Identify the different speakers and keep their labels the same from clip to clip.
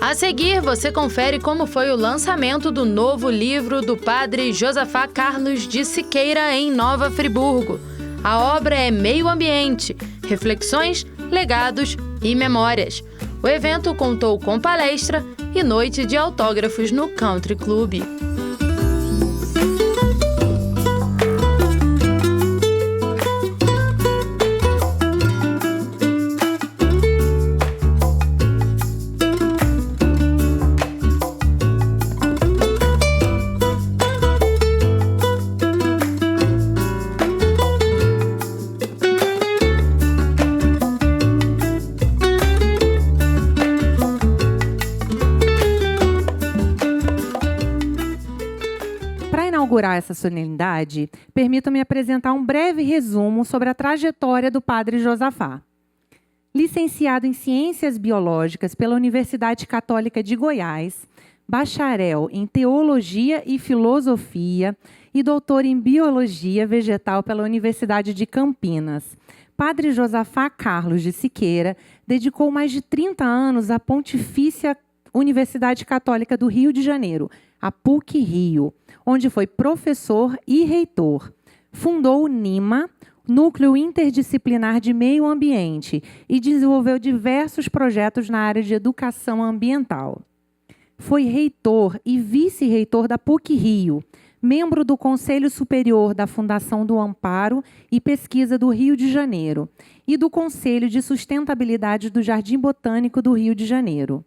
Speaker 1: A seguir, você confere como foi o lançamento do novo livro do padre Josafá Carlos de Siqueira em Nova Friburgo. A obra é Meio Ambiente, Reflexões, Legados e Memórias. O evento contou com palestra e noite de autógrafos no Country Club.
Speaker 2: Inaugurar essa solenidade, permita-me apresentar um breve resumo sobre a trajetória do padre Josafá. Licenciado em Ciências Biológicas pela Universidade Católica de Goiás, bacharel em Teologia e Filosofia e doutor em Biologia Vegetal pela Universidade de Campinas, padre Josafá Carlos de Siqueira dedicou mais de 30 anos à Pontifícia Universidade Católica do Rio de Janeiro, a PUC-Rio, onde foi professor e reitor. Fundou o NIMA, Núcleo Interdisciplinar de Meio Ambiente, e desenvolveu diversos projetos na área de educação ambiental. Foi reitor e vice-reitor da PUC-Rio, membro do Conselho Superior da Fundação do Amparo e Pesquisa do Rio de Janeiro e do Conselho de Sustentabilidade do Jardim Botânico do Rio de Janeiro.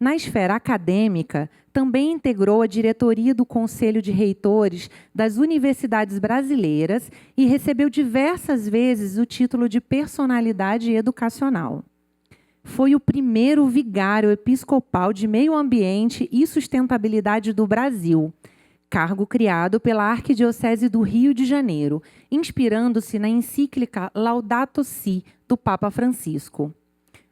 Speaker 2: Na esfera acadêmica, também integrou a diretoria do Conselho de Reitores das Universidades Brasileiras e recebeu diversas vezes o título de personalidade educacional. Foi o primeiro vigário episcopal de Meio Ambiente e Sustentabilidade do Brasil, cargo criado pela Arquidiocese do Rio de Janeiro, inspirando-se na encíclica Laudato Si, do Papa Francisco.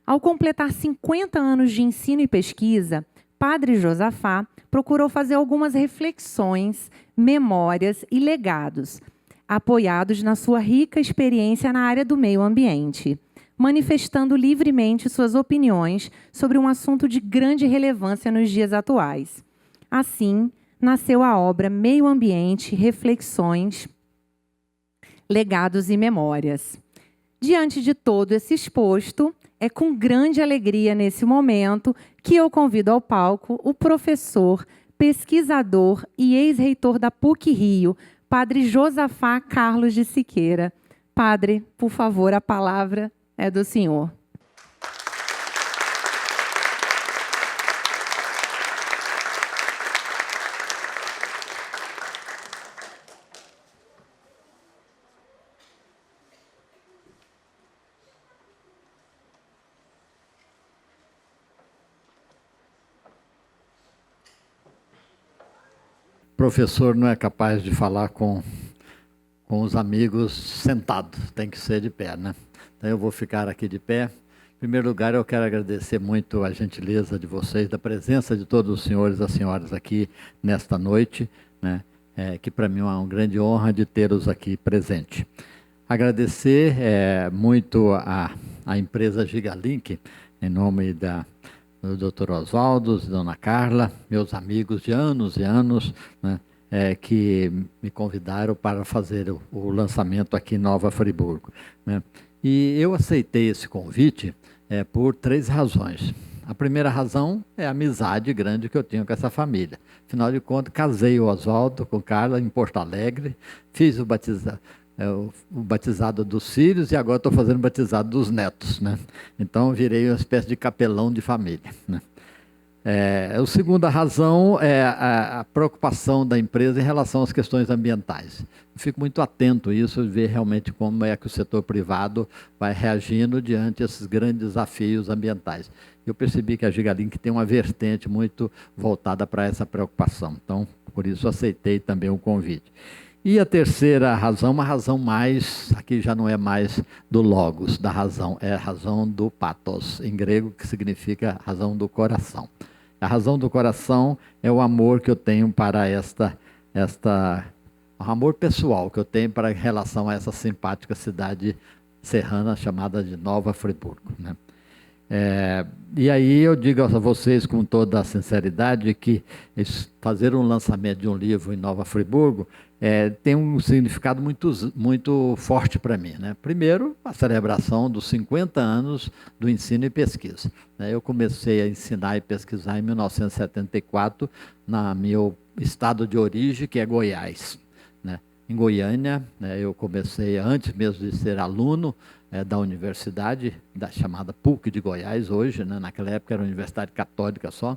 Speaker 2: Ao completar 50 anos de ensino e pesquisa, padre Josafá procurou fazer algumas reflexões, memórias e legados, apoiados na sua rica experiência na área do meio ambiente, manifestando livremente suas opiniões sobre um assunto de grande relevância nos dias atuais. Assim, nasceu a obra Meio Ambiente, Reflexões, Legados e Memórias. Diante de todo esse exposto, é com grande alegria nesse momento que eu convido ao palco o professor, pesquisador e ex-reitor da PUC-Rio, padre Josafá Carlos de Siqueira. Padre, por favor, a palavra é do senhor.
Speaker 3: Professor não é capaz de falar com os amigos sentado, tem que ser de pé, né? Então eu vou ficar aqui de pé. Em primeiro lugar, eu quero agradecer muito a gentileza de vocês, da presença de todos os senhores e as senhoras aqui nesta noite, né? Que para mim é uma grande honra de tê-los aqui presente. Agradecer muito a empresa Gigalink, em nome do Dr. Oswaldo, Dona Carla, meus amigos de anos e anos, né, que me convidaram para fazer o lançamento aqui em Nova Friburgo, né. E eu aceitei esse convite por 3 razões. A primeira razão é a amizade grande que eu tenho com essa família. Afinal de contas, casei o Oswaldo com Carla em Porto Alegre, fiz o batizado dos filhos e agora estou fazendo o batizado dos netos, né? Então, virei uma espécie de capelão de família, né? A segunda razão é a preocupação da empresa em relação às questões ambientais. Eu fico muito atento a isso, ver realmente como é que o setor privado vai reagindo diante desses grandes desafios ambientais. Eu percebi que a Gigalink tem uma vertente muito voltada para essa preocupação. Então, por isso, aceitei também o convite. E a terceira razão, uma razão mais, aqui já não é mais do logos, da razão, é a razão do pathos, em grego, que significa razão do coração. A razão do coração é o amor que eu tenho para o amor pessoal que eu tenho para em relação a essa simpática cidade serrana chamada de Nova Friburgo, né? E aí eu digo a vocês com toda a sinceridade que fazer um lançamento de um livro em Nova Friburgo tem um significado muito forte para mim, né? Primeiro, a celebração dos 50 anos do ensino e pesquisa, né? Eu comecei a ensinar e pesquisar em 1974 no meu estado de origem, que é Goiás, né? Em Goiânia, né, eu comecei, antes mesmo de ser aluno, da universidade, chamada PUC de Goiás, hoje, né, naquela época era Universidade Católica só,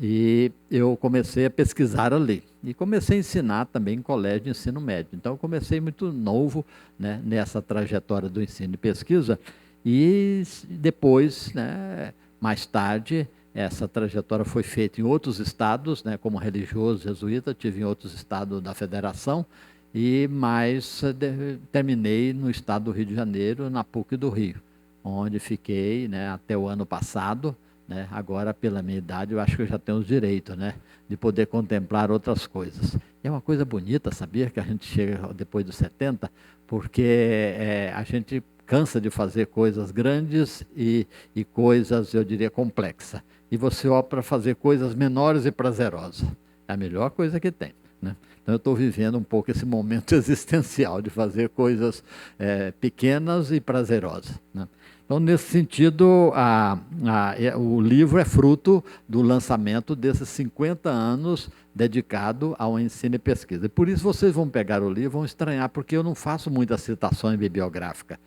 Speaker 3: e eu comecei a pesquisar ali. E comecei a ensinar também em colégio de ensino médio. Então, eu comecei muito novo, né, nessa trajetória do ensino e pesquisa, e depois, né, mais tarde, essa trajetória foi feita em outros estados, né, como religioso jesuíta, tive em outros estados da federação, mas terminei no estado do Rio de Janeiro, na PUC do Rio, onde fiquei, né, até o ano passado, né. Agora, pela minha idade, eu acho que eu já tenho os direitos, né, de poder contemplar outras coisas. E é uma coisa bonita, sabia, que a gente chega depois dos 70, porque a gente cansa de fazer coisas grandes e coisas, eu diria, complexas. E você opta para fazer coisas menores e prazerosas. É a melhor coisa que tem, né? Então, eu estou vivendo um pouco esse momento existencial de fazer coisas pequenas e prazerosas, né? Então, nesse sentido, o livro é fruto do lançamento desses 50 anos dedicado ao ensino e pesquisa. E por isso vocês vão pegar o livro e vão estranhar, porque eu não faço muitas citações bibliográficas,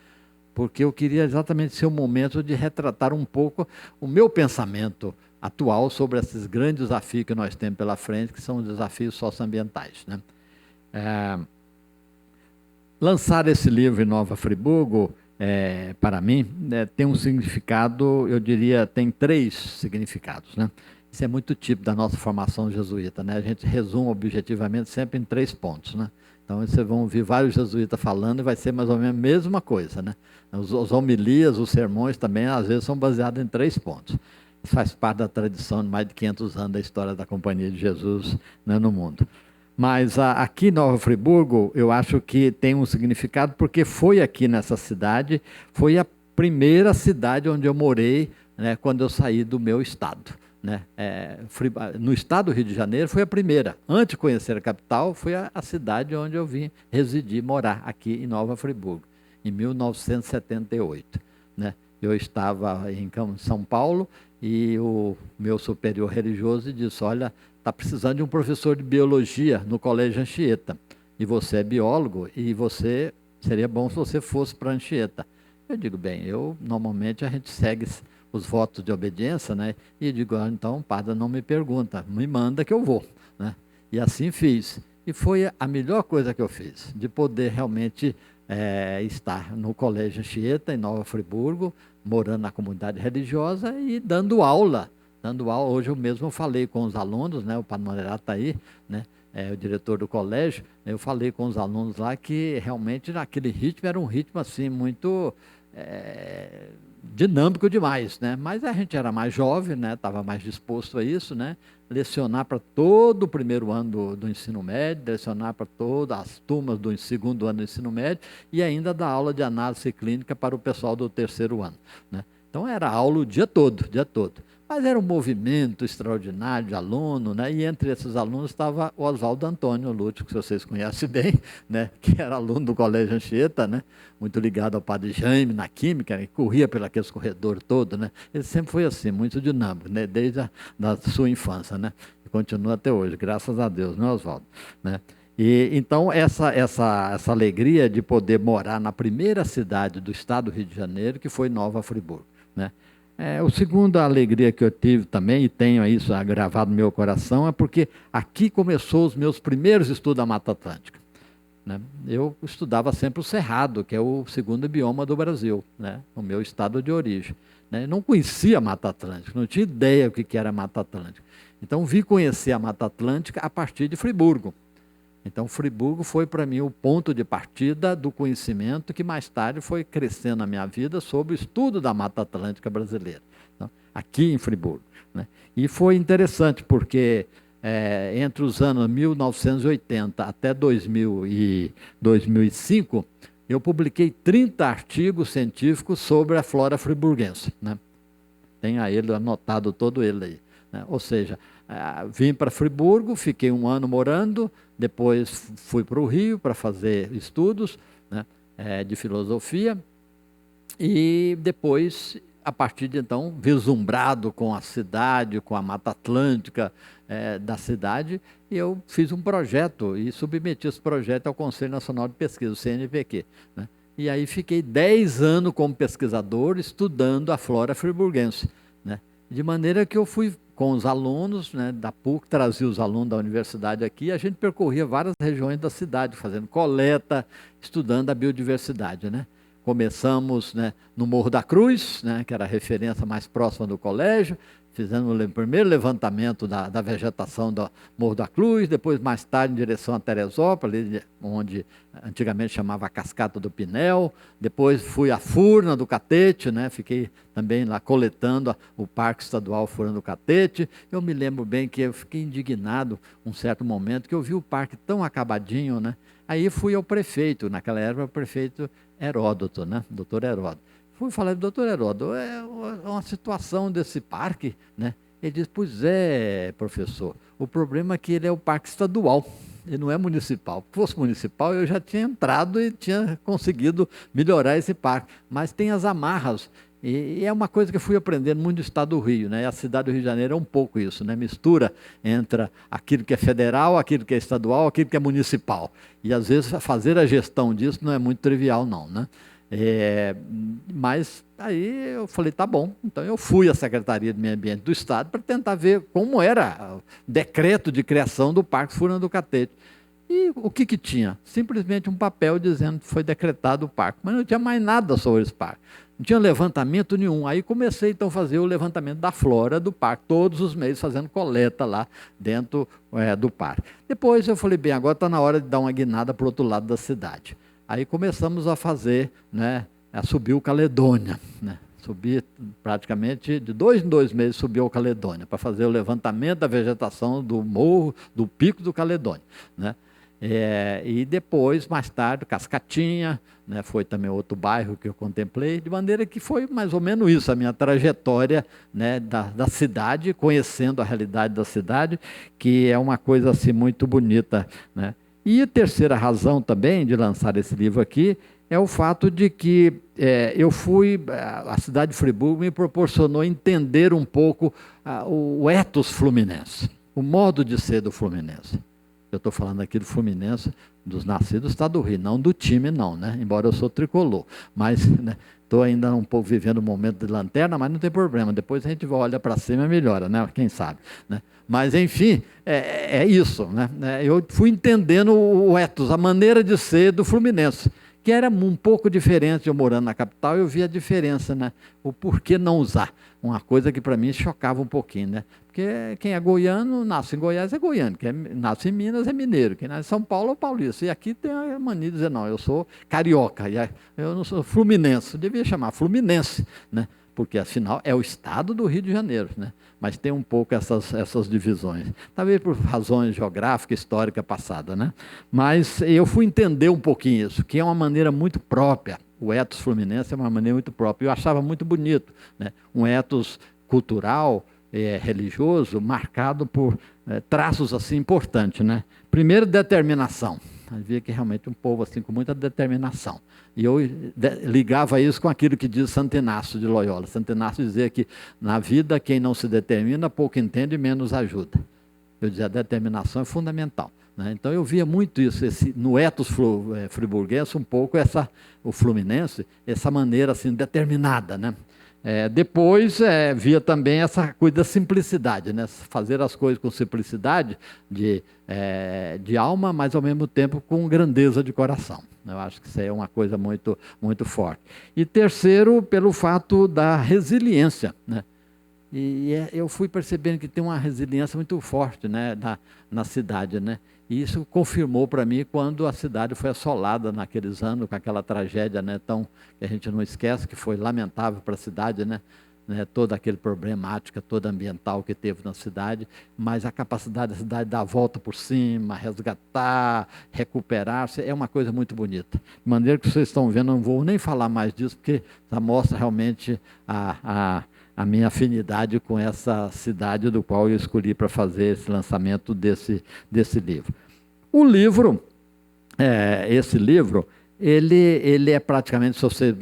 Speaker 3: porque eu queria exatamente ser um momento de retratar um pouco o meu pensamento atual sobre esses grandes desafios que nós temos pela frente, que são os desafios socioambientais, né? Lançar esse livro em Nova Friburgo, para mim, tem um significado, eu diria, tem 3 significados, né? Isso é muito típico da nossa formação jesuíta, né? A gente resume objetivamente sempre em 3 pontos, né? Então, vocês vão ouvir vários jesuítas falando e vai ser mais ou menos a mesma coisa, né? Os homilias, os sermões também, às vezes, são baseados em 3 pontos. Isso faz parte da tradição de mais de 500 anos da história da Companhia de Jesus, né, no mundo. Mas aqui em Nova Friburgo, eu acho que tem um significado, porque foi aqui nessa cidade, foi a primeira cidade onde eu morei, né, quando eu saí do meu estado, né? No estado do Rio de Janeiro foi a primeira. Antes de conhecer a capital, foi a cidade onde eu vim residir, morar, aqui em Nova Friburgo, em 1978. Né? Eu estava em São Paulo e o meu superior religioso disse: olha, está precisando de um professor de biologia no Colégio Anchieta, e você é biólogo, e seria bom se você fosse para Anchieta. Eu digo, bem, normalmente a gente segue os votos de obediência, né? E digo, então, o padre não me pergunta, me manda que eu vou, né? E assim fiz. E foi a melhor coisa que eu fiz, de poder realmente estar no Colégio Anchieta, em Nova Friburgo, morando na comunidade religiosa e dando aula. Hoje eu mesmo falei com os alunos, né? O padre Moreira está aí, né? O diretor do colégio. Eu falei com os alunos lá que realmente naquele ritmo era um ritmo assim muito dinâmico demais, né? Mas a gente era mais jovem, né? Estava mais disposto a isso, né? Lecionar para todo o primeiro ano do ensino médio, lecionar para todas as turmas do segundo ano do ensino médio e ainda dar aula de análise clínica para o pessoal do terceiro ano, né? Então era aula o dia todo, Mas era um movimento extraordinário de aluno, né? E entre esses alunos estava o Oswaldo Antônio Lúcio, que vocês conhecem bem, né? Que era aluno do Colégio Anchieta, né? Muito ligado ao padre Jaime na química, que corria pelo aqueles corredores todos, né? Ele sempre foi assim, muito dinâmico, né? Desde a sua infância, né? E continua até hoje, graças a Deus, não é, Oswaldo? Né? E então essa alegria de poder morar na primeira cidade do estado do Rio de Janeiro, que foi Nova Friburgo, né? A segunda alegria que eu tive também, e tenho isso gravado no meu coração, é porque aqui começou os meus primeiros estudos da Mata Atlântica, né? Eu estudava sempre o Cerrado, que é o segundo bioma do Brasil, né? O meu estado de origem, né? Eu não conhecia a Mata Atlântica, não tinha ideia o que era a Mata Atlântica. Então, vim conhecer a Mata Atlântica a partir de Friburgo. Então, Friburgo foi para mim o ponto de partida do conhecimento que mais tarde foi crescendo na minha vida sobre o estudo da Mata Atlântica brasileira, então, aqui em Friburgo, né? E foi interessante porque entre os anos 1980 até 2005, eu publiquei 30 artigos científicos sobre a flora friburguense, né? tenho ele anotado todo ele aí, né? Ou seja, vim para Friburgo, fiquei 1 ano morando, depois fui para o Rio para fazer estudos, né, de filosofia, e depois, a partir de então, vislumbrado com a cidade, com a Mata Atlântica da cidade, eu fiz um projeto e submeti esse projeto ao Conselho Nacional de Pesquisa, o CNPq, né? E aí fiquei 10 anos como pesquisador estudando a flora friburguense, né? De maneira que eu fui com os alunos, né, da PUC, trazia os alunos da universidade aqui, a gente percorria várias regiões da cidade, fazendo coleta, estudando a biodiversidade, né? Começamos, né, no Morro da Cruz, né, que era a referência mais próxima do colégio, fizemos o primeiro levantamento da vegetação do Morro da Cruz, depois mais tarde em direção a Teresópolis, onde antigamente chamava a Cascata do Pinel, depois fui à Furna do Catete, né, fiquei também lá coletando o Parque Estadual Furna do Catete. Eu me lembro bem que eu fiquei indignado um certo momento, que eu vi o parque tão acabadinho, né? Aí fui ao prefeito, naquela época o prefeito Heródoto, né, doutor Heródoto. Fui falar, doutor Heródoto, é uma situação desse parque, né? Ele disse, pois é, professor, o problema é que ele é o parque estadual, ele não é municipal. Se fosse municipal, eu já tinha entrado e tinha conseguido melhorar esse parque, mas tem as amarras, e é uma coisa que eu fui aprendendo muito no estado do Rio, né? A cidade do Rio de Janeiro é um pouco isso, né? Mistura entre aquilo que é federal, aquilo que é estadual, aquilo que é municipal. E às vezes fazer a gestão disso não é muito trivial não, né? Mas aí eu falei, tá bom, então eu fui à Secretaria de Meio Ambiente do Estado para tentar ver como era o decreto de criação do Parque Furna do Catete. E o que tinha? Simplesmente um papel dizendo que foi decretado o parque, mas não tinha mais nada sobre esse parque. Não tinha levantamento nenhum. Aí comecei então a fazer o levantamento da flora do parque, todos os meses fazendo coleta lá dentro do parque. Depois eu falei, bem, agora está na hora de dar uma guinada para o outro lado da cidade. Aí começamos a fazer, né, a subir o Caledônia, né? Subir praticamente de 2 em 2 meses, subiu o Caledônia, para fazer o levantamento da vegetação do morro, do pico do Caledônia, né? E depois, mais tarde, Cascatinha, né, foi também outro bairro que eu contemplei, de maneira que foi mais ou menos isso, a minha trajetória, né, da cidade, conhecendo a realidade da cidade, que é uma coisa assim muito bonita, né? E a terceira razão também de lançar esse livro aqui é o fato de que a cidade de Friburgo me proporcionou entender um pouco o ethos fluminense, o modo de ser do fluminense. Eu estou falando aqui do Fluminense, dos nascidos do estado do Rio, não do time não, né? Embora eu sou tricolor, mas estou ainda um pouco vivendo um momento de lanterna, mas não tem problema, depois a gente olha para cima e melhora, né? Quem sabe, né? Mas enfim, é isso, né? Eu fui entendendo o ethos, a maneira de ser do Fluminense, que era um pouco diferente. Eu morando na capital, eu vi a diferença, né? O porquê não usar. Uma coisa que para mim chocava um pouquinho, né? Porque quem é goiano, nasce em Goiás, é goiano. Quem nasce em Minas, é mineiro. Quem nasce em São Paulo, é paulista. E aqui tem a mania de dizer, não, eu sou carioca, eu não sou fluminense. Eu devia chamar fluminense, né? Porque, afinal, é o estado do Rio de Janeiro, né? Mas tem um pouco essas divisões. Talvez por razões geográficas, históricas passadas, né? Mas eu fui entender um pouquinho isso, que é uma maneira muito própria. O ethos fluminense é uma maneira muito própria. Eu achava muito bonito, né? Um ethos cultural, religioso, marcado por traços assim importantes, né? Primeiro, determinação. Havia que realmente um povo assim com muita determinação. E eu ligava isso com aquilo que diz Santo Inácio de Loyola. Santo Inácio dizia que na vida quem não se determina pouco entende e menos ajuda. Eu dizia, a determinação é fundamental, né? Então eu via muito isso, no ethos friburguense, um pouco o fluminense, essa maneira assim determinada, né? Depois via também essa coisa da simplicidade, né? Fazer as coisas com simplicidade de alma, mas ao mesmo tempo com grandeza de coração. Eu acho que isso é uma coisa muito, muito forte. E terceiro, pelo fato da resiliência, né? Eu fui percebendo que tem uma resiliência muito forte, né, na cidade, né? E isso confirmou para mim quando a cidade foi assolada naqueles anos, com aquela tragédia, né, que a gente não esquece, que foi lamentável para a cidade, né? Toda aquela problemática, toda ambiental que teve na cidade, mas a capacidade da cidade dar a volta por cima, resgatar, recuperar-se, é uma coisa muito bonita. De maneira que vocês estão vendo, não vou nem falar mais disso, porque já mostra realmente a minha afinidade com essa cidade do qual eu escolhi para fazer esse lançamento desse livro. O livro, esse livro, ele é praticamente, se você,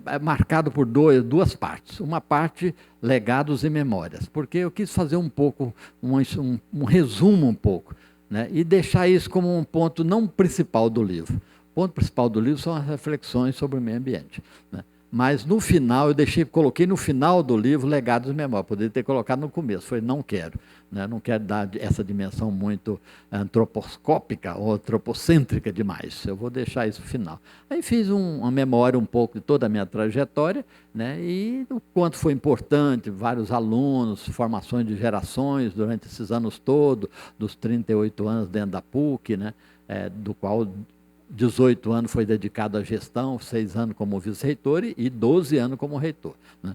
Speaker 3: é marcado por duas partes. Uma parte, legados e memórias, porque eu quis fazer um pouco, um resumo um pouco, né, e deixar isso como um ponto não principal do livro. O ponto principal do livro são as reflexões sobre o meio ambiente, né? Mas no final, coloquei no final do livro legados e memórias. Poderia ter colocado no começo, falei, não quero, né? Não quero dar essa dimensão muito antroposcópica ou antropocêntrica demais. Eu vou deixar isso no final. Aí fiz uma memória um pouco de toda a minha trajetória, né? E o quanto foi importante, vários alunos, formações de gerações durante esses anos todos, dos 38 anos dentro da PUC, né? Do qual 18 anos foi dedicado à gestão, 6 anos como vice-reitor e 12 anos como reitor, né?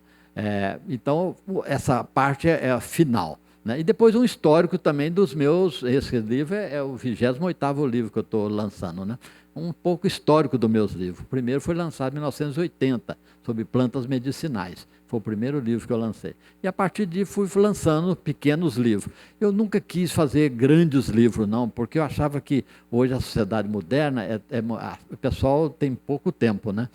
Speaker 3: Então, essa parte é a final, né? E depois um histórico também dos meus, esse livro é o 28º livro que eu estou lançando, né? Um pouco histórico dos meus livros. O primeiro foi lançado em 1980, sobre plantas medicinais. Foi o primeiro livro que eu lancei. E a partir disso fui lançando pequenos livros. Eu nunca quis fazer grandes livros, não, porque eu achava que hoje a sociedade moderna, o pessoal tem pouco tempo, né?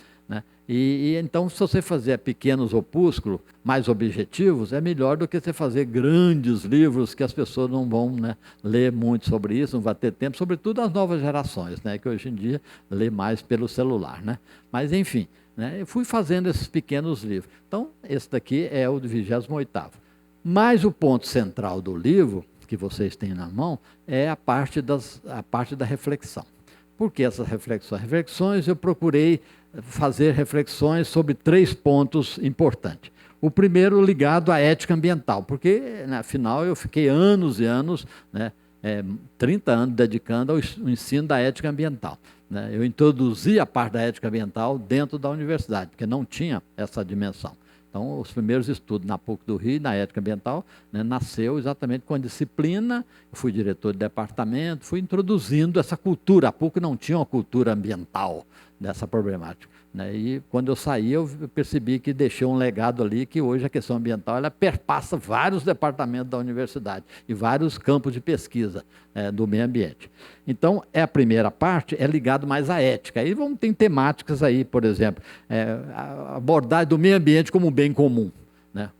Speaker 3: E então, se você fazer pequenos opúsculos, mais objetivos, é melhor do que você fazer grandes livros que as pessoas não vão, né, ler muito sobre isso, não vai ter tempo, sobretudo as novas gerações, né, que hoje em dia lê mais pelo celular, né? Mas, enfim, né, eu fui fazendo esses pequenos livros. Então, esse daqui é o do 28º. Mas o ponto central do livro, que vocês têm na mão, é a parte da reflexão. Por que essas reflexões? Reflexões, eu procurei fazer reflexões sobre 3 pontos importantes. O primeiro ligado à ética ambiental, porque, afinal, eu fiquei anos e anos, né, 30 anos dedicando ao ensino da ética ambiental, né? Eu introduzi a parte da ética ambiental dentro da universidade, porque não tinha essa dimensão. Então, os primeiros estudos na PUC do Rio, na ética ambiental, né, nasceu exatamente com a disciplina. Eu fui diretor de departamento, fui introduzindo essa cultura. A PUC não tinha uma cultura ambiental dessa problemática, né? E quando eu saí, eu percebi que deixei um legado ali, que hoje a questão ambiental ela perpassa vários departamentos da universidade e vários campos de pesquisa do meio ambiente. Então, a primeira parte é ligado mais à ética. Aí tem temáticas aí, por exemplo, a abordagem do meio ambiente como um bem comum, né?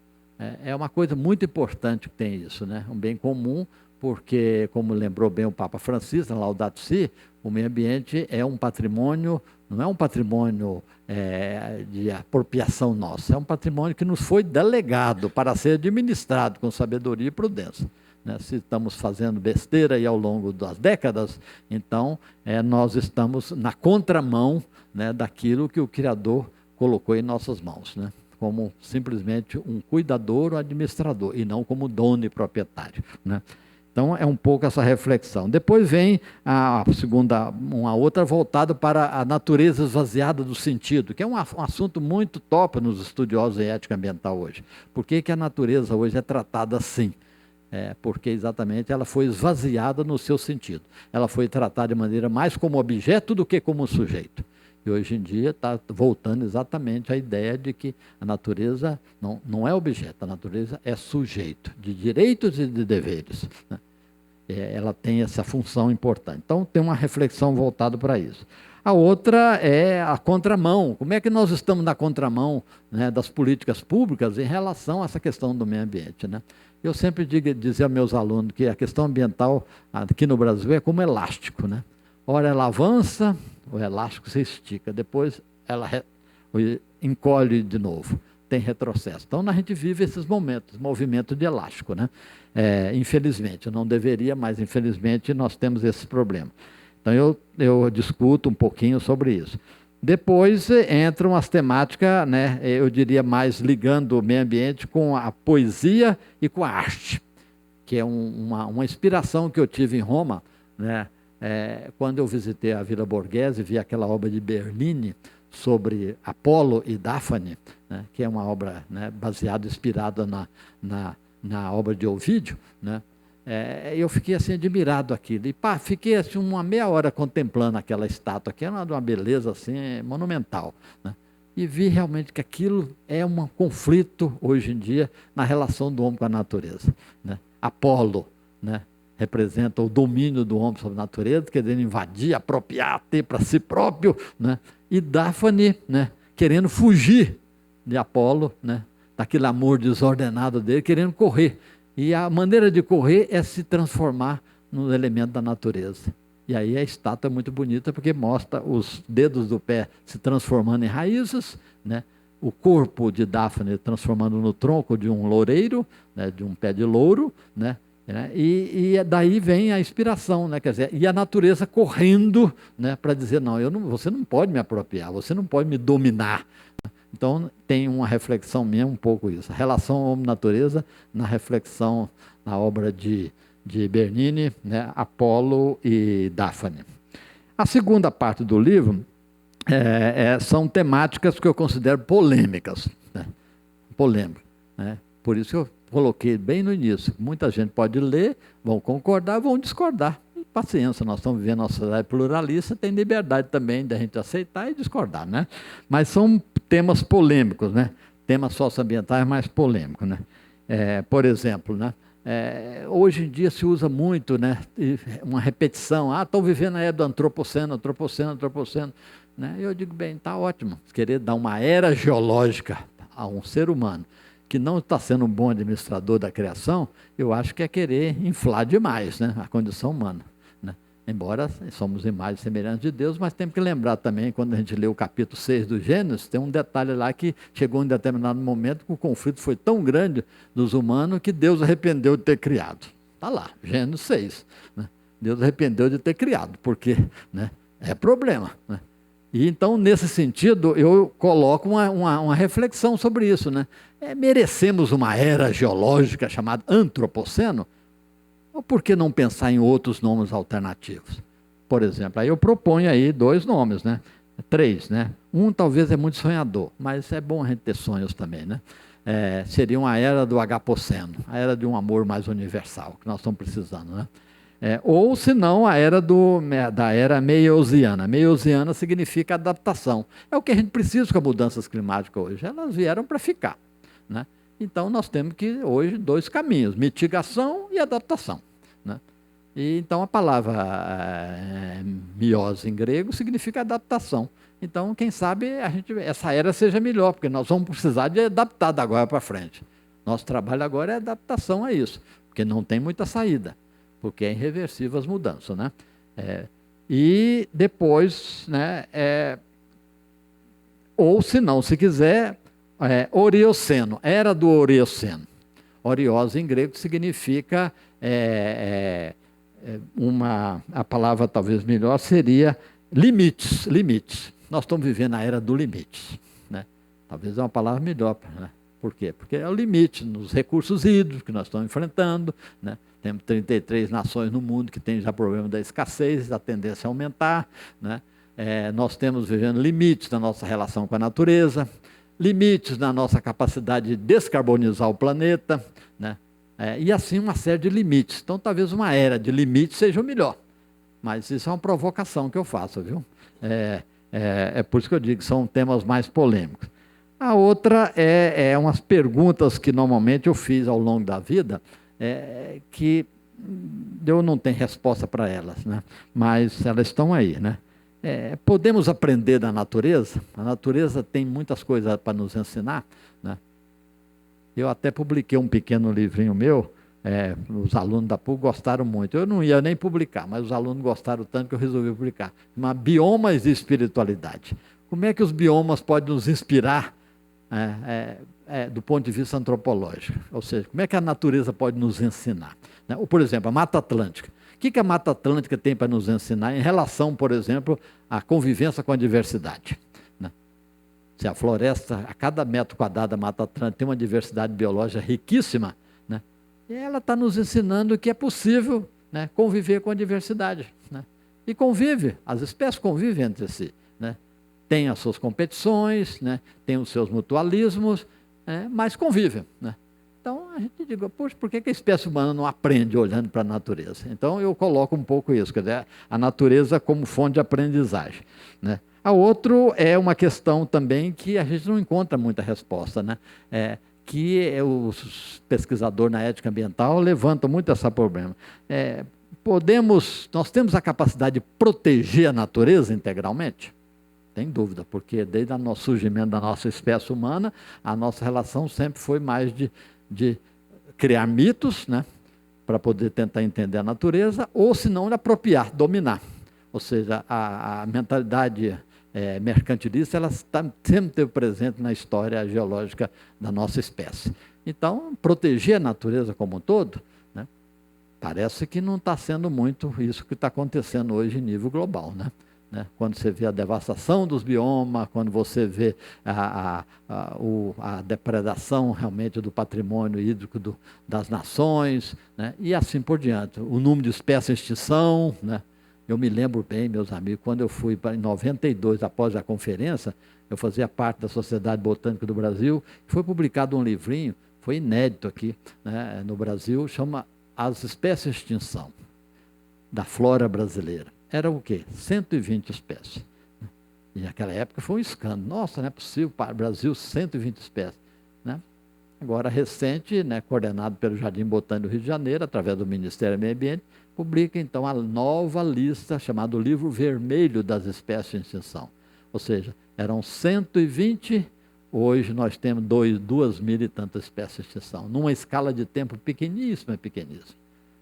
Speaker 3: É uma coisa muito importante que tem isso, né? Um bem comum, porque, como lembrou bem o Papa Francisco, na Laudato Si, o meio ambiente é um patrimônio, não é um patrimônio de apropriação nossa, é um patrimônio que nos foi delegado para ser administrado com sabedoria e prudência, né? Se estamos fazendo besteira aí ao longo das décadas, então nós estamos na contramão, né, daquilo que o Criador colocou em nossas mãos, né? Como simplesmente um cuidador ou administrador, e não como dono e proprietário, né? Então, é um pouco essa reflexão. Depois vem a segunda, uma outra voltada para a natureza esvaziada do sentido, que é um assunto muito top nos estudiosos em ética ambiental hoje. Por que a natureza hoje é tratada assim? Porque exatamente ela foi esvaziada no seu sentido. Ela foi tratada de maneira mais como objeto do que como sujeito. E hoje em dia está voltando exatamente à ideia de que a natureza não é objeto, a natureza é sujeito de direitos e de deveres, né? Ela tem essa função importante. Então, tem uma reflexão voltada para isso. A outra é a contramão. Como é que nós estamos na contramão, né, das políticas públicas em relação a essa questão do meio ambiente, né? Eu sempre dizia aos meus alunos que a questão ambiental aqui no Brasil é como elástico, né? Ora ela avança, o elástico se estica, depois ela encolhe de novo, tem retrocesso. Então, a gente vive esses momentos, movimento de elástico, né? Infelizmente, não deveria, mas infelizmente nós temos esse problema. Então, eu discuto um pouquinho sobre isso. Depois entram as temáticas, né, eu diria mais ligando o meio ambiente com a poesia e com a arte, que é uma inspiração que eu tive em Roma, né? Quando eu visitei a Vila Borghese, vi aquela obra de Bernini sobre Apolo e Dáfne, né, que é uma obra, né, baseada, inspirada na obra de Ovídio, né? Eu fiquei assim admirado aquilo. E fiquei assim uma meia hora contemplando aquela estátua, que era de uma beleza assim monumental, né? e vi realmente que aquilo é um conflito hoje em dia na relação do homem com a natureza, né? Apolo, né, representa o domínio do homem sobre a natureza, querendo invadir, apropriar, ter para si próprio, né? E Dáfne, né, querendo fugir de Apolo, né, daquele amor desordenado dele, querendo correr. E a maneira de correr é se transformar no elemento da natureza. E aí a estátua é muito bonita porque mostra os dedos do pé se transformando em raízes, né? O corpo de Dáfne transformando no tronco de um loureiro, né, de um pé de louro, né? E daí vem a inspiração, né? Quer dizer, e a natureza correndo, né, para dizer, não, você não pode me apropriar, você não pode me dominar. Então tem uma reflexão minha um pouco isso, a relação homem-natureza na reflexão, na obra de Bernini, né, Apolo e Dáfne. A segunda parte do livro são temáticas que eu considero polêmicas, né? Polêmicas, né? Por isso que eu coloquei bem no início. Muita gente pode ler, vão concordar, vão discordar. E paciência, nós estamos vivendo uma sociedade pluralista, tem liberdade também de a gente aceitar e discordar, né? Mas são temas polêmicos, né? Temas socioambientais mais polêmicos, né? Por exemplo, né? Hoje em dia se usa muito, né, uma repetição, estão vivendo a era do antropoceno, né? Eu digo, bem, está ótimo, querer dar uma era geológica a um ser humano que não está sendo um bom administrador da criação, eu acho que é querer inflar demais, né, a condição humana, né? Embora somos imagens semelhantes de Deus, mas temos que lembrar também, quando a gente lê o capítulo 6 do Gênesis, tem um detalhe lá que chegou em determinado momento que o conflito foi tão grande dos humanos que Deus arrependeu de ter criado. Está lá, Gênesis 6. Né? Deus arrependeu de ter criado, porque, né, é problema, né? E então, nesse sentido, eu coloco uma reflexão sobre isso, né? Merecemos uma era geológica chamada antropoceno? Ou por que não pensar em outros nomes alternativos? Por exemplo, aí eu proponho aí 2 nomes, né? 3, né? Um talvez é muito sonhador, mas é bom a gente ter sonhos também, né? Seria uma era do agapoceno, a era de um amor mais universal, que nós estamos precisando, né? Ou, se não, a era da era meiosiana. Meiosiana significa adaptação. É o que a gente precisa com as mudanças climáticas hoje. Elas vieram para ficar, né? Então, nós temos que, hoje, 2 caminhos, mitigação e adaptação, né? E, então, a palavra miose em grego significa adaptação. Então, quem sabe, essa era seja melhor, porque nós vamos precisar de adaptar da agora para frente. Nosso trabalho agora é adaptação a isso, porque não tem muita saída, porque é irreversível as mudanças, né? E depois, né, ou se não, se quiser, Orioceno, era do Orioceno. Oriose em grego significa, a palavra talvez melhor seria limites. Nós estamos vivendo a era do limite, né? Talvez é uma palavra melhor, né? Por quê? Porque é o limite nos recursos hídricos que nós estamos enfrentando, né? Temos 33 nações no mundo que têm já problema da escassez, da tendência a aumentar, né? Nós temos vivendo limites na nossa relação com a natureza, limites na nossa capacidade de descarbonizar o planeta, né? E assim uma série de limites. Então talvez uma era de limites seja o melhor, mas isso é uma provocação que eu faço, viu? É por isso que eu digo que são temas mais polêmicos. A outra é umas perguntas que normalmente eu fiz ao longo da vida, que eu não tenho resposta para elas, né? Mas elas estão aí, né? Podemos aprender da natureza? A natureza tem muitas coisas para nos ensinar, né? Eu até publiquei um pequeno livrinho meu, os alunos da PUC gostaram muito. Eu não ia nem publicar, mas os alunos gostaram tanto que eu resolvi publicar. Chama Biomas e Espiritualidade. Como é que os biomas podem nos inspirar do ponto de vista antropológico? Ou seja, como é que a natureza pode nos ensinar, né? Ou, por exemplo, a Mata Atlântica. O que a Mata Atlântica tem para nos ensinar em relação, por exemplo, à convivência com a diversidade, né? Se a floresta, a cada metro quadrado da Mata Atlântica tem uma diversidade biológica riquíssima, né? E ela está nos ensinando que é possível, né, conviver com a diversidade, né? E convive, as espécies convivem entre si, né? Tem as suas competições, né? Tem os seus mutualismos, mas convivem, né? Então a gente diz, poxa, por que a espécie humana não aprende olhando para a natureza? Então eu coloco um pouco isso, quer dizer, a natureza como fonte de aprendizagem, né? A outra é uma questão também que a gente não encontra muita resposta, né? Que os pesquisadores na ética ambiental levantam muito esse problema. Nós temos a capacidade de proteger a natureza integralmente? Tem dúvida, porque desde o surgimento da nossa espécie humana, a nossa relação sempre foi mais de criar mitos, né, para poder tentar entender a natureza, ou se não, apropriar, dominar. Ou seja, a mentalidade mercantilista, ela sempre esteve presente na história geológica da nossa espécie. Então, proteger a natureza como um todo, né, parece que não está sendo muito isso que está acontecendo hoje em nível global, né? Quando você vê a devastação dos biomas, quando você vê a depredação realmente do patrimônio hídrico das nações, né? E assim por diante. O número de espécies em extinção, né? Eu me lembro bem, meus amigos, quando eu fui em 92, após a conferência, eu fazia parte da Sociedade Botânica do Brasil, foi publicado um livrinho, foi inédito aqui, né, no Brasil, chama As Espécies em Extinção, da Flora Brasileira. Era o quê? 120 espécies. E naquela época foi um escândalo. Nossa, não é possível, para o Brasil, 120 espécies. Né? Agora, recente, né, coordenado pelo Jardim Botânico do Rio de Janeiro, através do Ministério do Meio Ambiente, publica, então, a nova lista, chamada Livro Vermelho das Espécies em Extinção. Ou seja, eram 120, hoje nós temos 2.000 e tantas espécies em extinção, numa escala de tempo pequeníssima, pequeníssima.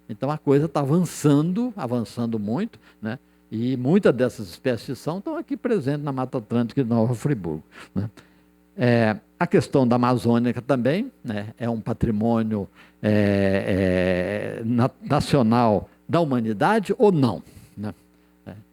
Speaker 3: Então a coisa está avançando muito, né? E muitas dessas espécies de extinção estão aqui presentes na Mata Atlântica de Nova Friburgo, né? A questão da Amazônica também, né, é um patrimônio nacional da humanidade ou não, né?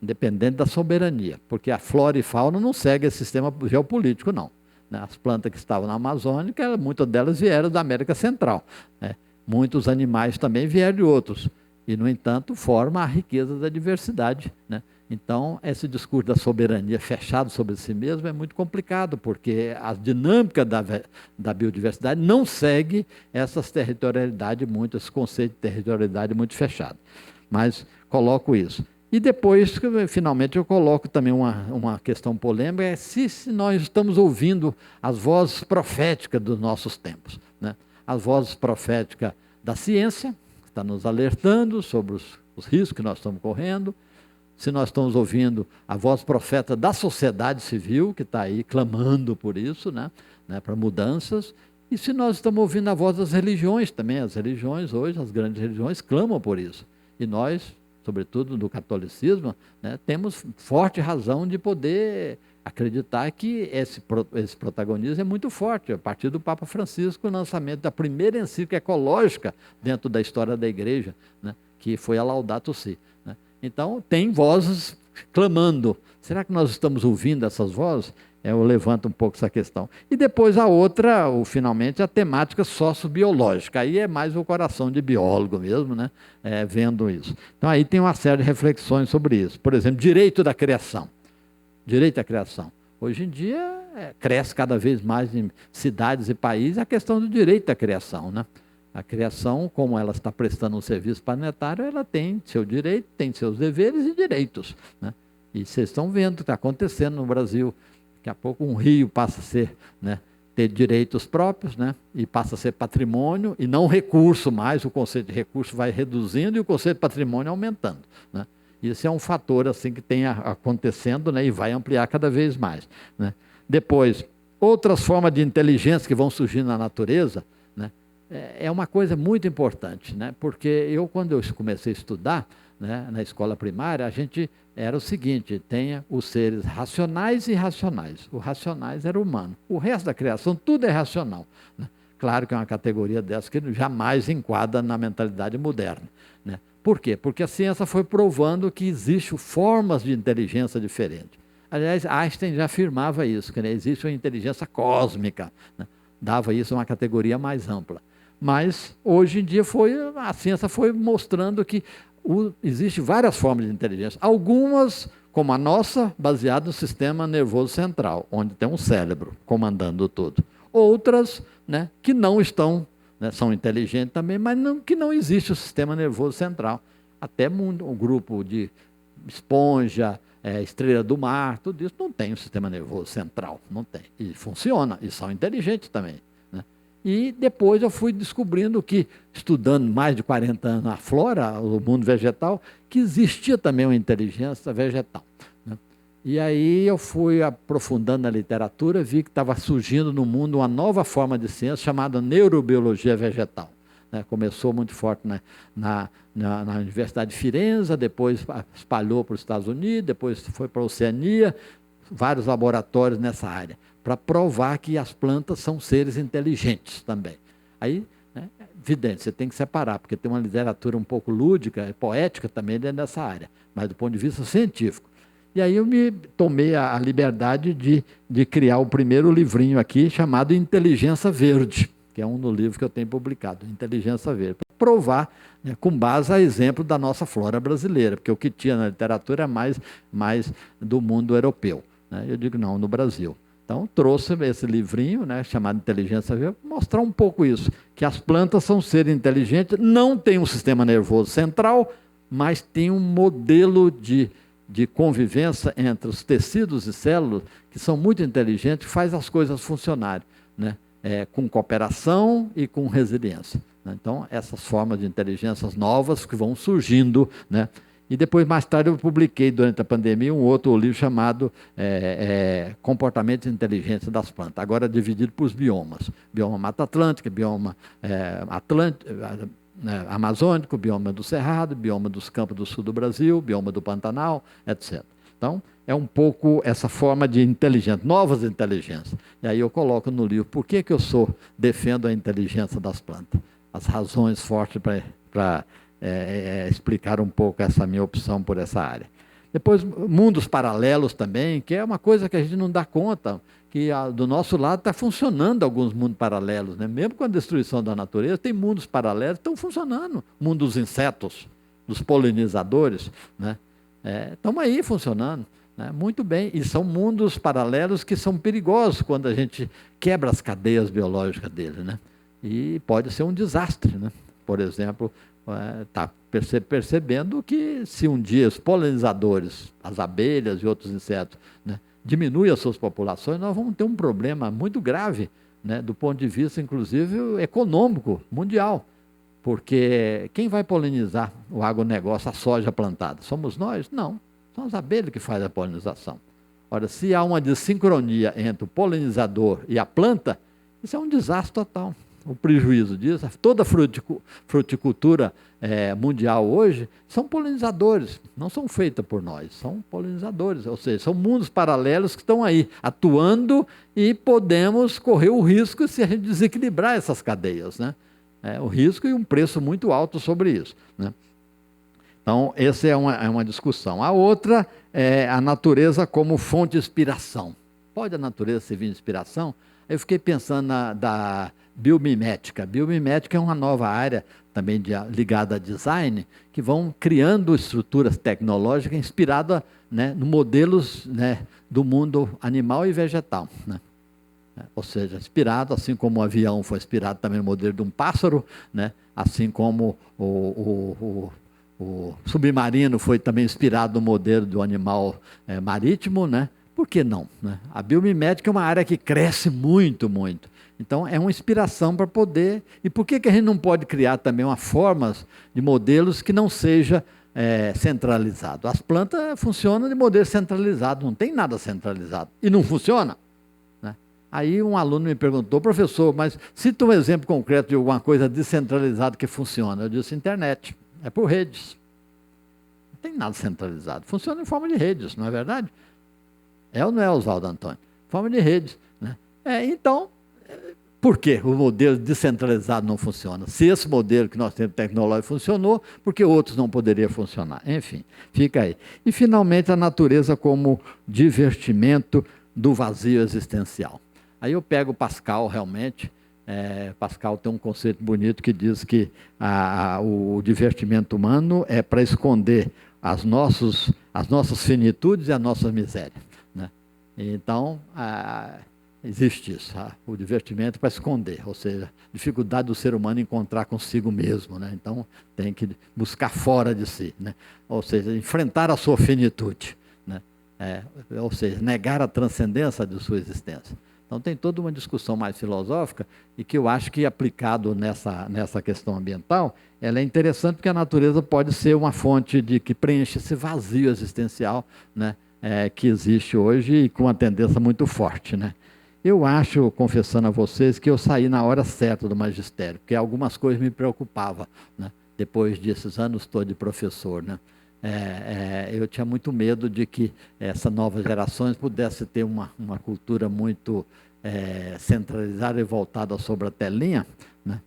Speaker 3: Independente da soberania, porque a flora e fauna não seguem esse sistema geopolítico, não. Né? As plantas que estavam na Amazônica, muitas delas vieram da América Central, né? Muitos animais também vieram de outros, e, no entanto, forma a riqueza da diversidade, né? Então, esse discurso da soberania fechado sobre si mesmo é muito complicado, porque a dinâmica da biodiversidade não segue essas territorialidades, esse conceito de territorialidade muito fechado. Mas coloco isso. E depois, finalmente, eu coloco também uma questão polêmica, se nós estamos ouvindo as vozes proféticas dos nossos tempos, né? As vozes proféticas da ciência, que está nos alertando sobre os riscos que nós estamos correndo, se nós estamos ouvindo a voz profeta da sociedade civil, que está aí clamando por isso, né, para mudanças, e se nós estamos ouvindo a voz das religiões também. As religiões hoje, as grandes religiões, clamam por isso. E nós, sobretudo do catolicismo, né, temos forte razão de poder acreditar que esse protagonismo é muito forte. A partir do Papa Francisco, o lançamento da primeira encíclica ecológica dentro da história da Igreja, né, que foi a Laudato Si, né? Então, tem vozes clamando. Será que nós estamos ouvindo essas vozes? Eu levanto um pouco essa questão. E depois a outra, finalmente, a temática sociobiológica. Aí é mais o coração de biólogo mesmo, né, vendo isso. Então, aí tem uma série de reflexões sobre isso. Por exemplo, direito da criação. Direito à criação. Hoje em dia, cresce cada vez mais em cidades e países a questão do direito à criação, né? A criação, como ela está prestando um serviço planetário, ela tem seu direito, tem seus deveres e direitos, né? E vocês estão vendo o que está acontecendo no Brasil. Daqui a pouco um rio passa a ser, né, ter direitos próprios, né, e passa a ser patrimônio e não recurso mais. O conceito de recurso vai reduzindo e o conceito de patrimônio aumentando, né? Isso é um fator assim que tem acontecendo, né, e vai ampliar cada vez mais, né? Depois, outras formas de inteligência que vão surgir na natureza, né, é uma coisa muito importante, né, porque quando eu comecei a estudar, né, na escola primária, a gente era o seguinte: tem os seres racionais e irracionais. O racionais era o humano. O resto da criação, tudo é racional, né? Claro que é uma categoria dessa que jamais enquadra na mentalidade moderna, né? Por quê? Porque a ciência foi provando que existem formas de inteligência diferentes. Aliás, Einstein já afirmava isso, que, né, existe uma inteligência cósmica, né? Dava isso uma categoria mais ampla. Mas, hoje em dia, a ciência foi mostrando que existem várias formas de inteligência. Algumas, como a nossa, baseadas no sistema nervoso central, onde tem um cérebro comandando tudo. Outras, né, que não estão, né, são inteligentes também, mas que não existe o sistema nervoso central. Até um grupo de esponja, estrela do mar, tudo isso não tem um sistema nervoso central, não tem. E funciona, e são inteligentes também. Né? E depois eu fui descobrindo que, estudando mais de 40 anos a flora, o mundo vegetal, que existia também uma inteligência vegetal. Né? E aí eu fui aprofundando na literatura, vi que estava surgindo no mundo uma nova forma de ciência chamada neurobiologia vegetal. Começou muito forte na Universidade de Firenze, depois espalhou para os Estados Unidos, depois foi para a Oceania, vários laboratórios nessa área, para provar que as plantas são seres inteligentes também. Aí, evidente, você tem que separar, porque tem uma literatura um pouco lúdica, poética também dentro dessa área, mas do ponto de vista científico. E aí eu me tomei a liberdade de criar o primeiro livrinho aqui, chamado Inteligência Verde, que é um dos livros que eu tenho publicado, Inteligência Verde, para provar, com base a exemplo da nossa flora brasileira, porque o que tinha na literatura é mais do mundo europeu. Eu digo, não, no Brasil. Então, trouxe esse livrinho, chamado Inteligência Verde, para mostrar um pouco isso, que as plantas são seres inteligentes, não têm um sistema nervoso central, mas tem um modelo de convivência entre os tecidos e células, que são muito inteligentes, que faz as coisas funcionarem, com cooperação e com resiliência. Então, essas formas de inteligências novas que vão surgindo. E depois, mais tarde, eu publiquei, durante a pandemia, um outro livro chamado Comportamento Inteligente das Plantas, agora dividido por os biomas. Bioma Mata Atlântica, bioma amazônico, bioma do Cerrado, bioma dos Campos do Sul do Brasil, bioma do Pantanal, etc. Então, é um pouco essa forma de inteligência, novas inteligências. E aí eu coloco no livro por que eu defendo a inteligência das plantas. As razões fortes para explicar um pouco essa minha opção por essa área. Depois, mundos paralelos também, que é uma coisa que a gente não dá conta, que do nosso lado está funcionando alguns mundos paralelos. Mesmo com a destruição da natureza, tem mundos paralelos que estão funcionando. O mundo dos insetos, dos polinizadores, estão aí funcionando. Muito bem, e são mundos paralelos que são perigosos quando a gente quebra as cadeias biológicas deles, e pode ser um desastre. Por exemplo, está percebendo que se um dia os polinizadores, as abelhas e outros insetos, diminuem as suas populações, nós vamos ter um problema muito grave, do ponto de vista, inclusive, econômico, mundial. Porque quem vai polinizar o agronegócio, a soja plantada? Somos nós? Não. São as abelhas que fazem a polinização. Ora, se há uma desincronia entre o polinizador e a planta, isso é um desastre total. O prejuízo disso, toda a fruticultura mundial hoje são polinizadores, não são feitas por nós, são polinizadores, ou seja, são mundos paralelos que estão aí, atuando, e podemos correr o risco se a gente desequilibrar essas cadeias. O risco e um preço muito alto sobre isso. Então, essa é uma discussão. A outra é a natureza como fonte de inspiração. Pode a natureza servir de inspiração? Eu fiquei pensando da biomimética. Biomimética é uma nova área também ligada a design, que vão criando estruturas tecnológicas inspiradas nos modelos do mundo animal e vegetal. Ou seja, inspirado, assim como o avião foi inspirado também no modelo de um pássaro, assim como o submarino foi também inspirado no modelo do animal marítimo, Por que não? A biomimética é uma área que cresce muito, muito. Então, é uma inspiração para poder... E por que a gente não pode criar também uma forma de modelos que não seja centralizado? As plantas funcionam de modelo centralizado, não tem nada centralizado. E não funciona. Aí um aluno me perguntou, professor, mas cita um exemplo concreto de alguma coisa descentralizada que funciona. Eu disse, internet. É por redes. Não tem nada centralizado. Funciona em forma de redes, não é verdade? É ou não é, Oswaldo Antônio? Forma de redes. Então, por que o modelo descentralizado não funciona? Se esse modelo que nós temos tecnológico funcionou, por que outros não poderiam funcionar? Enfim, fica aí. E, finalmente, a natureza como divertimento do vazio existencial. Aí eu pego Pascal, realmente... Pascal tem um conceito bonito que diz que o divertimento humano é para esconder as nossas finitudes e a nossa miséria. Então, existe isso, o divertimento para esconder, ou seja, dificuldade do ser humano encontrar consigo mesmo. Então, tem que buscar fora de si, ou seja, enfrentar a sua finitude. ou seja, negar a transcendência de sua existência. Então tem toda uma discussão mais filosófica e que eu acho que aplicado nessa questão ambiental, ela é interessante porque a natureza pode ser uma fonte que preenche esse vazio existencial, né, que existe hoje e com uma tendência muito forte, né. Eu acho, confessando a vocês, que eu saí na hora certa do magistério, porque algumas coisas me preocupavam, né, depois desses anos todos de professor, né. Eu tinha muito medo de que essas novas gerações pudessem ter uma cultura muito centralizada e voltada sobre a telinha, né?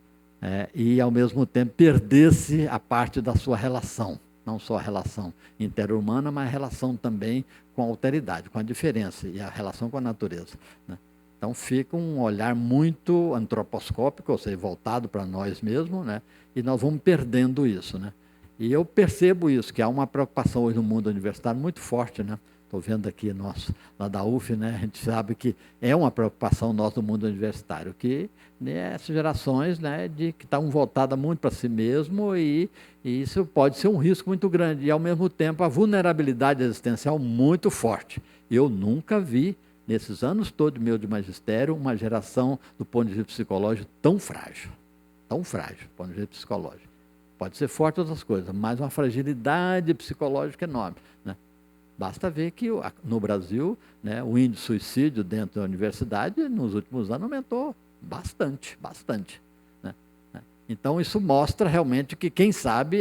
Speaker 3: E, ao mesmo tempo, perdesse a parte da sua relação, não só a relação interhumana, mas a relação também com a alteridade, com a diferença e a relação com a natureza, né? Então, fica um olhar muito antroposcópico, ou seja, voltado para nós mesmos, né? E nós vamos perdendo isso, né? E eu percebo isso, que há uma preocupação hoje no mundo universitário muito forte, né? Estou vendo aqui nós, lá da UF, né? A gente sabe que é uma preocupação nossa no mundo universitário, que, né, essas gerações, né, que estão voltadas muito para si mesmo e isso pode ser um risco muito grande. E, ao mesmo tempo, a vulnerabilidade existencial muito forte. Eu nunca vi, nesses anos todos meu de magistério, uma geração, do ponto de vista psicológico, tão frágil, do ponto de vista psicológico. Pode ser forte outras coisas, mas uma fragilidade psicológica enorme, né? Basta ver que no Brasil, né, o índice de suicídio dentro da universidade, nos últimos anos, aumentou bastante, né? Então, isso mostra realmente que, quem sabe,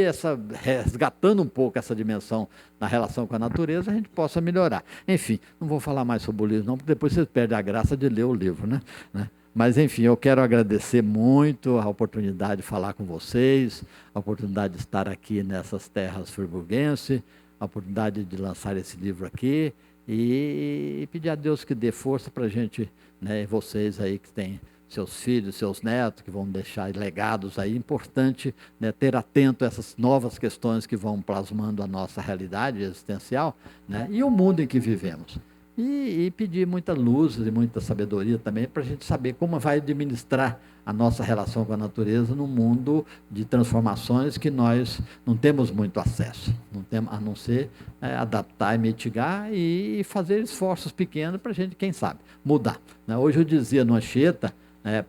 Speaker 3: resgatando um pouco essa dimensão na relação com a natureza, a gente possa melhorar. Enfim, não vou falar mais sobre o livro, não, porque depois vocês perdem a graça de ler o livro, né? Mas, enfim, eu quero agradecer muito a oportunidade de falar com vocês, a oportunidade de estar aqui nessas terras friburguenses, a oportunidade de lançar esse livro aqui e pedir a Deus que dê força para a gente, né, vocês aí que têm seus filhos, seus netos, que vão deixar legados aí, importante, né, ter atento a essas novas questões que vão plasmando a nossa realidade existencial, né, e o mundo em que vivemos. E pedir muita luz e muita sabedoria também para a gente saber como vai administrar a nossa relação com a natureza num mundo de transformações que nós não temos muito acesso, não temos, a não ser adaptar e mitigar e fazer esforços pequenos para a gente, quem sabe, mudar, né? Hoje eu dizia no Anchieta,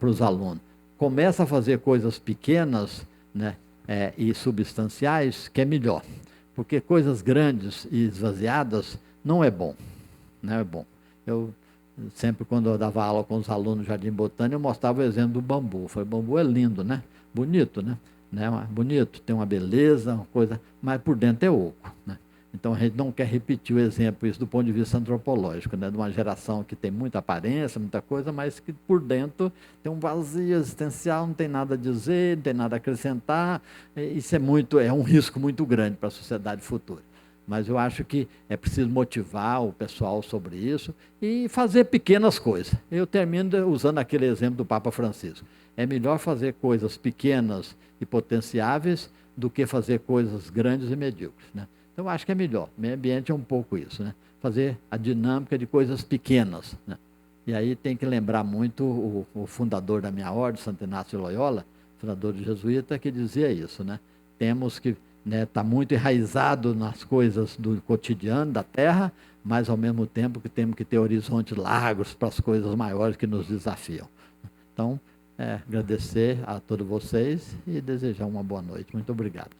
Speaker 3: para os alunos, começa a fazer coisas pequenas, né, e substanciais, que é melhor, porque coisas grandes e esvaziadas não é bom. Não é bom. Eu sempre, quando eu dava aula com os alunos do Jardim Botânico, eu mostrava o exemplo do bambu. Eu falei, o bambu é lindo, né? Bonito, né? Bonito, tem uma beleza, uma coisa, mas por dentro é oco, né? Então, a gente não quer repetir o exemplo, isso do ponto de vista antropológico, né? De uma geração que tem muita aparência, muita coisa, mas que por dentro tem um vazio existencial, não tem nada a dizer, não tem nada a acrescentar. Isso é um risco muito grande para a sociedade futura. Mas eu acho que é preciso motivar o pessoal sobre isso e fazer pequenas coisas. Eu termino usando aquele exemplo do Papa Francisco. É melhor fazer coisas pequenas e potenciáveis do que fazer coisas grandes e medíocres, né? Então, eu acho que é melhor. Meio ambiente é um pouco isso, né? Fazer a dinâmica de coisas pequenas, né? E aí tem que lembrar muito o fundador da minha ordem, Santo Inácio de Loyola, fundador do Jesuíta, que dizia isso, né? Temos que está muito enraizado nas coisas do cotidiano, da terra, mas, ao mesmo tempo, que temos que ter horizontes largos para as coisas maiores que nos desafiam. Então, agradecer a todos vocês e desejar uma boa noite. Muito obrigado.